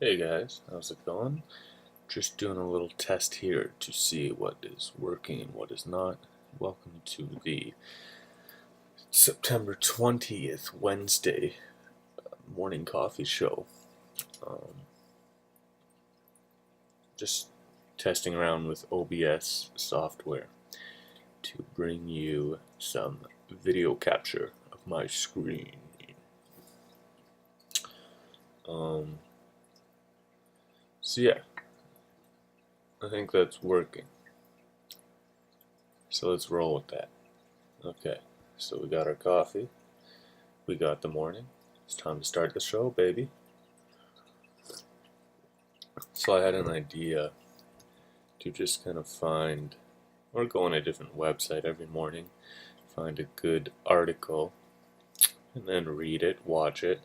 Hey guys, how's it going? Just doing a little test here to see what is working and what is not. Welcome to the September 20th, Wednesday morning coffee show. Um, just testing around with OBS software to bring you some video capture of my screen. So yeah, I think that's working. So let's roll with that. Okay, so we got our coffee, we got the morning. It's time to start the show, baby. So I had an idea to just kind of find, or go on a different website every morning, find a good article, and then read it, watch it,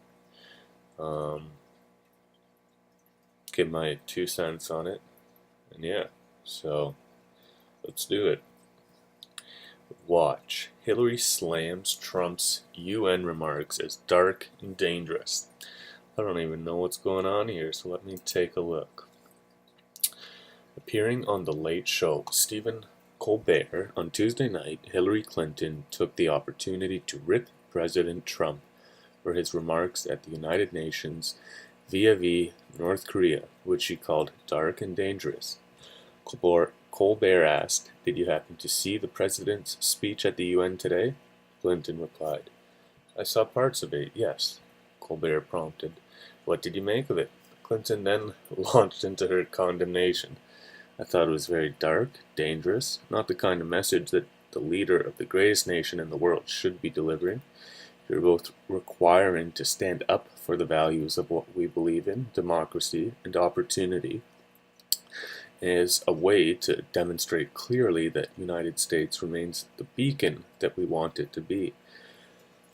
give my 2 cents on it, and yeah, so let's do it. Watch. Hillary slams Trump's UN remarks as dark and dangerous. I don't even know what's going on here, so let me take a look. Appearing on The Late Show with Stephen Colbert on Tuesday night, Hillary Clinton took the opportunity to rip President Trump for his remarks at the United Nations vis-a-vis North Korea, which she called dark and dangerous. Colbert asked, "Did you happen to see the president's speech at the UN today?" Clinton replied, "I saw parts of it, yes." Colbert prompted, "What did you make of it?" Clinton then launched into her condemnation. "I thought it was very dark, dangerous, not the kind of message that the leader of the greatest nation in the world should be delivering. You're both requiring to stand up for the values of what we believe in, democracy and opportunity, as a way to demonstrate clearly that the United States remains the beacon that we want it to be.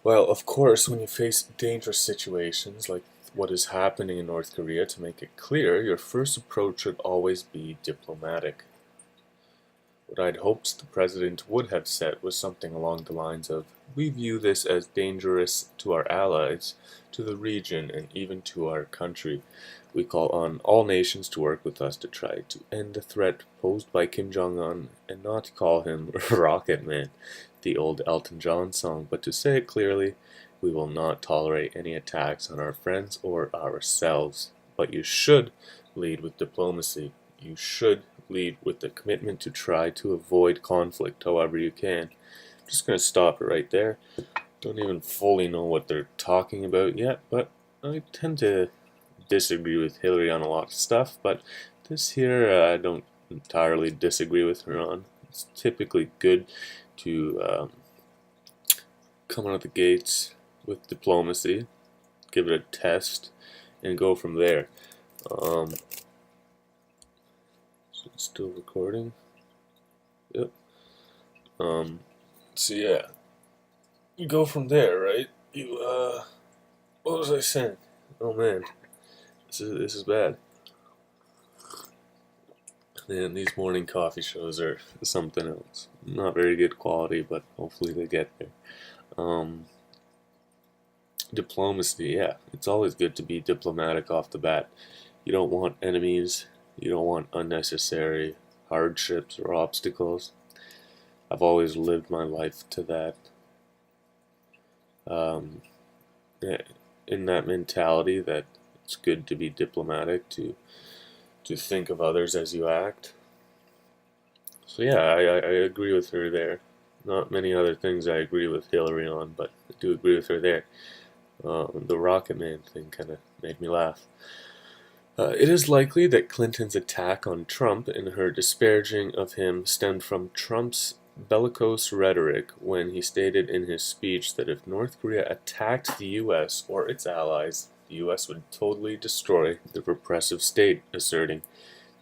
Well, of course, when you face dangerous situations like what is happening in North Korea, to make it clear, your first approach should always be diplomatic." What I'd hoped the president would have said was something along the lines of, "We view this as dangerous to our allies, to the region, and even to our country. We call on all nations to work with us to try to end the threat posed by Kim Jong-un, and not to call him Rocket Man, the old Elton John song, but to say it clearly, we will not tolerate any attacks on our friends or ourselves. But you should lead with diplomacy. You should lead with the commitment to try to avoid conflict however you can." I'm just going to stop it right there. Don't even fully know what they're talking about yet, but I tend to disagree with Hillary on a lot of stuff, but this here I don't entirely disagree with her on. It's typically good to come out of the gates with diplomacy, give it a test, and go from there. So it's still recording. Yep. So yeah, you go from there, right? What was I saying? Oh man, this is bad. Man, these morning coffee shows are something else. Not very good quality, but hopefully they get there. Diplomacy, yeah, it's always good to be diplomatic off the bat. You don't want enemies. You don't want unnecessary hardships or obstacles. I've always lived my life to that. In that mentality that it's good to be diplomatic, to think of others as you act. So yeah, I agree with her there. Not many other things I agree with Hillary on, but I do agree with her there. The Rocket Man thing kind of made me laugh. It is likely that Clinton's attack on Trump and her disparaging of him stemmed from Trump's bellicose rhetoric when he stated in his speech that if North Korea attacked the U.S. or its allies, the U.S. would totally destroy the repressive state, asserting,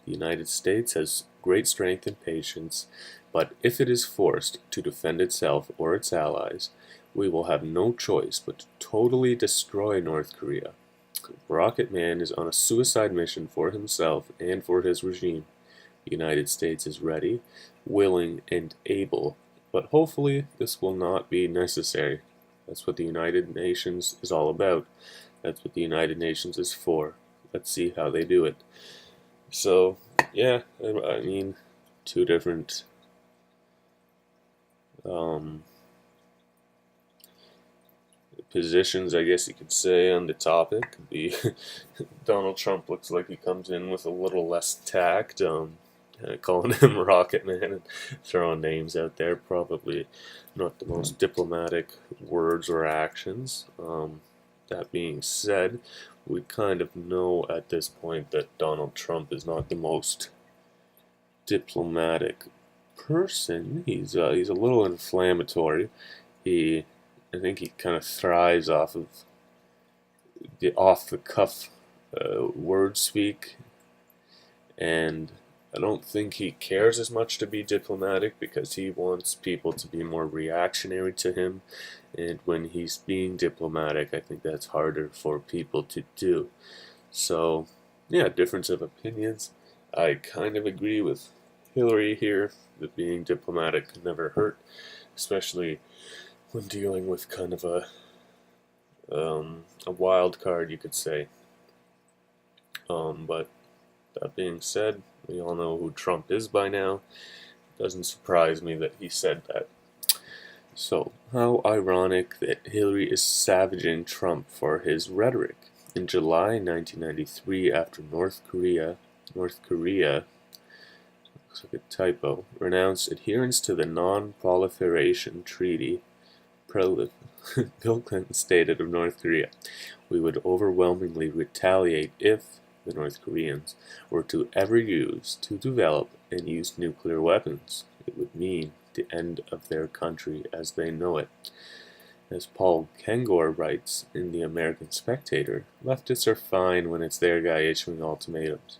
"The United States has great strength and patience, but if it is forced to defend itself or its allies, we will have no choice but to totally destroy North Korea. Rocket Man is on a suicide mission for himself and for his regime. The United States is ready, willing, and able, but hopefully this will not be necessary. That's what the United Nations is all about. That's what the United Nations is for. let's see how they do it. So, yeah, I mean, two different positions, I guess you could say, on the topic. Donald Trump looks like he comes in with a little less tact, calling him Rocket Man and throwing names out there. Probably not the most diplomatic words or actions. That being said, we kind of know at this point that Donald Trump is not the most diplomatic person. He's a little inflammatory. I think he kind of thrives off of the off the cuff word speak, and I don't think he cares as much to be diplomatic because he wants people to be more reactionary to him. And when he's being diplomatic, I think that's harder for people to do. So, yeah, difference of opinions. I kind of agree with Hillary here that being diplomatic can never hurt, especially when dealing with kind of a wild card, you could say. But that being said, we all know who Trump is by now. Doesn't surprise me that he said that. So, how ironic that Hillary is savaging Trump for his rhetoric. In July 1993, after North Korea, looks like a typo, renounced adherence to the Non-Proliferation Treaty, Bill Clinton stated of North Korea, "We would overwhelmingly retaliate if the North Koreans were to ever develop and use nuclear weapons. It would mean the end of their country as they know it." As Paul Kengor writes in The American Spectator, leftists are fine when it's their guy issuing ultimatums.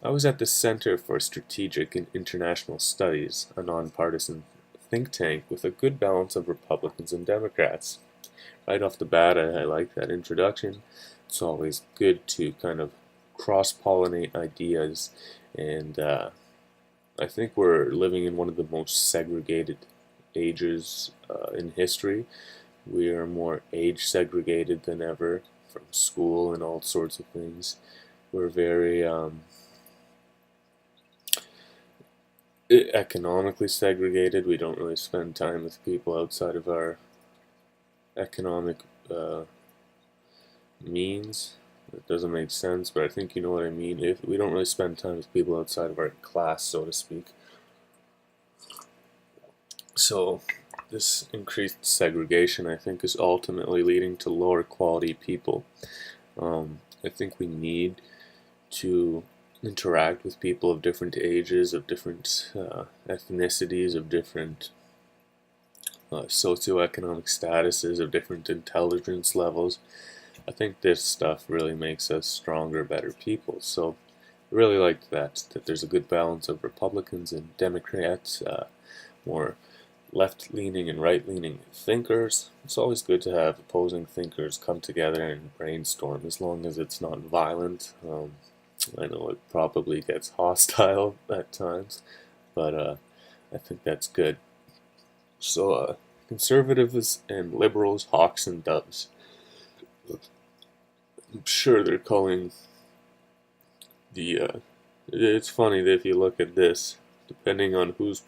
I was at the Center for Strategic and International Studies, a nonpartisan think tank with a good balance of Republicans and Democrats. Right off the bat, I like that introduction. It's always good to kind of cross-pollinate ideas, and I think we're living in one of the most segregated ages in history. We are more age segregated than ever from school and all sorts of things. We're very economically segregated. We don't really spend time with people outside of our economic means. It doesn't make sense, but I think you know what I mean. If we don't really spend time with people outside of our class, so to speak. So this increased segregation, I think, is ultimately leading to lower quality people. I think we need to interact with people of different ages, of different ethnicities, of different socioeconomic statuses, of different intelligence levels. I think this stuff really makes us stronger, better people. So I really like that there's a good balance of Republicans and Democrats, more left-leaning and right-leaning thinkers. It's always good to have opposing thinkers come together and brainstorm, as long as it's not violent. I know it probably gets hostile at times, but I think that's good. So, conservatives and liberals, hawks and doves. I'm sure they're calling the. It's funny that if you look at this, depending on whose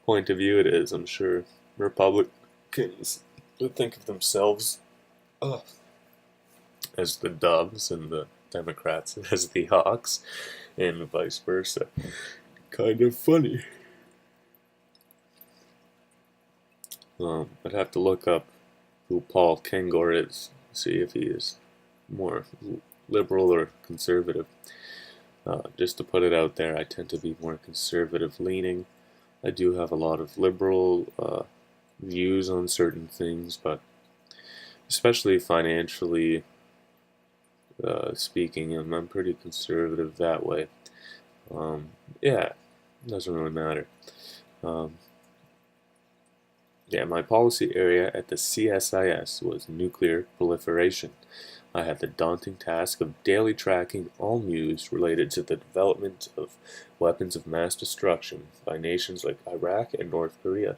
point of view it is, I'm sure Republicans would think of themselves as the doves and the Democrats as the hawks, and vice versa. Kind of funny. I'd have to look up who Paul Kengor is, see if he is more liberal or conservative. Just to put it out there, I tend to be more conservative leaning. I do have a lot of liberal views on certain things, but especially financially speaking, I'm pretty conservative that way. Yeah, it doesn't really matter. Yeah, my policy area at the CSIS was nuclear proliferation. I had the daunting task of daily tracking all news related to the development of weapons of mass destruction by nations like Iraq and North Korea.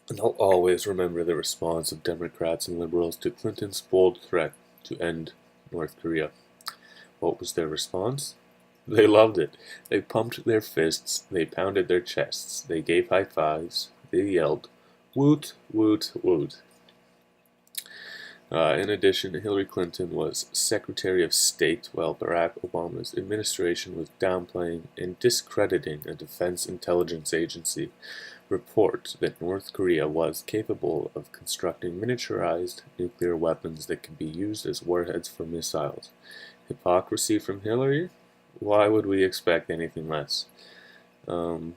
And I'll always remember the response of Democrats and liberals to Clinton's bold threat. to end North Korea. What was their response? They loved it. They pumped their fists, they pounded their chests, they gave high fives, they yelled, "Woot, woot, woot." In addition, Hillary Clinton was Secretary of State while Barack Obama's administration was downplaying and discrediting a Defense Intelligence Agency report that North Korea was capable of constructing miniaturized nuclear weapons that could be used as warheads for missiles. Hypocrisy from Hillary? Why would we expect anything less? It's kind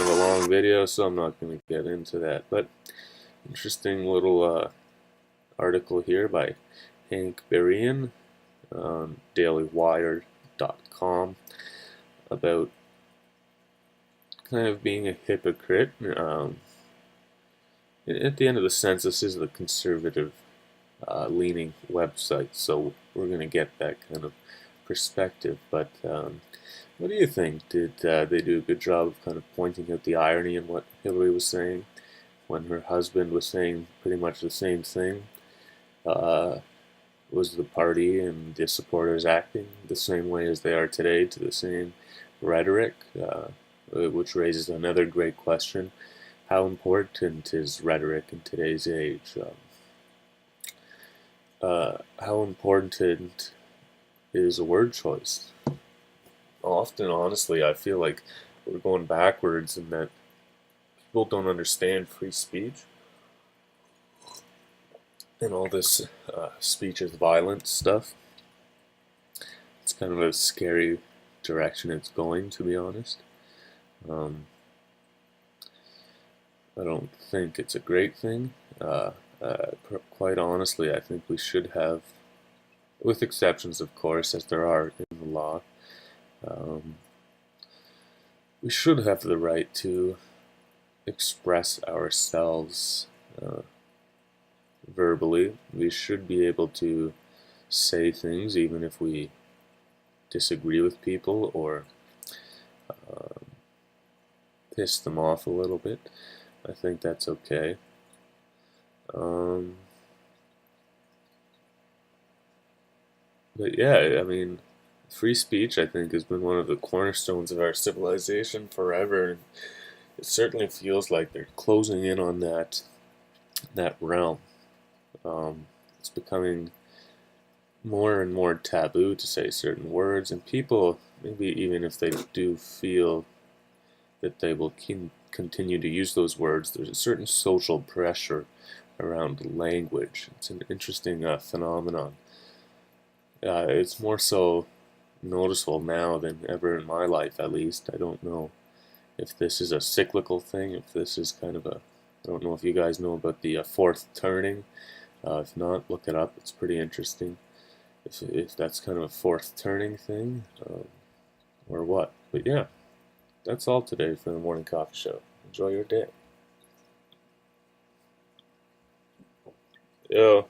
of a long video, so I'm not going to get into that. But interesting little article here by Hank Berrien on dailywire.com about kind of being a hypocrite. At the end of the census, this is the conservative leaning website, so we're going to get that kind of perspective. But what do you think? Did they do a good job of kind of pointing out the irony in what Hillary was saying when her husband was saying pretty much the same thing? Was the party and the supporters acting the same way as they are today, to the same rhetoric? Which raises another great question. How important is rhetoric in today's age? How important is a word choice? Often, honestly, I feel like we're going backwards in that people don't understand free speech and all this speech is violence stuff. It's kind of a scary direction it's going, to be honest. I don't think it's a great thing. Quite honestly, I think we should have, with exceptions of course, as there are in the law, we should have the right to express ourselves verbally. We should be able to say things even if we disagree with people or piss them off a little bit. I think that's okay. But yeah, I mean, free speech, I think, has been one of the cornerstones of our civilization forever. And it certainly feels like they're closing in on that realm. It's becoming more and more taboo to say certain words, and people, maybe even if they do feel that they will continue to use those words, there's a certain social pressure around language. It's an interesting phenomenon. It's more so noticeable now than ever in my life, at least. I don't know if this is a cyclical thing, if this is kind of a, I don't know if you guys know about the fourth turning. If not, look it up. It's pretty interesting. If that's kind of a fourth turning thing, or what. But yeah, that's all today for the Morning Coffee Show. Enjoy your day. Yo.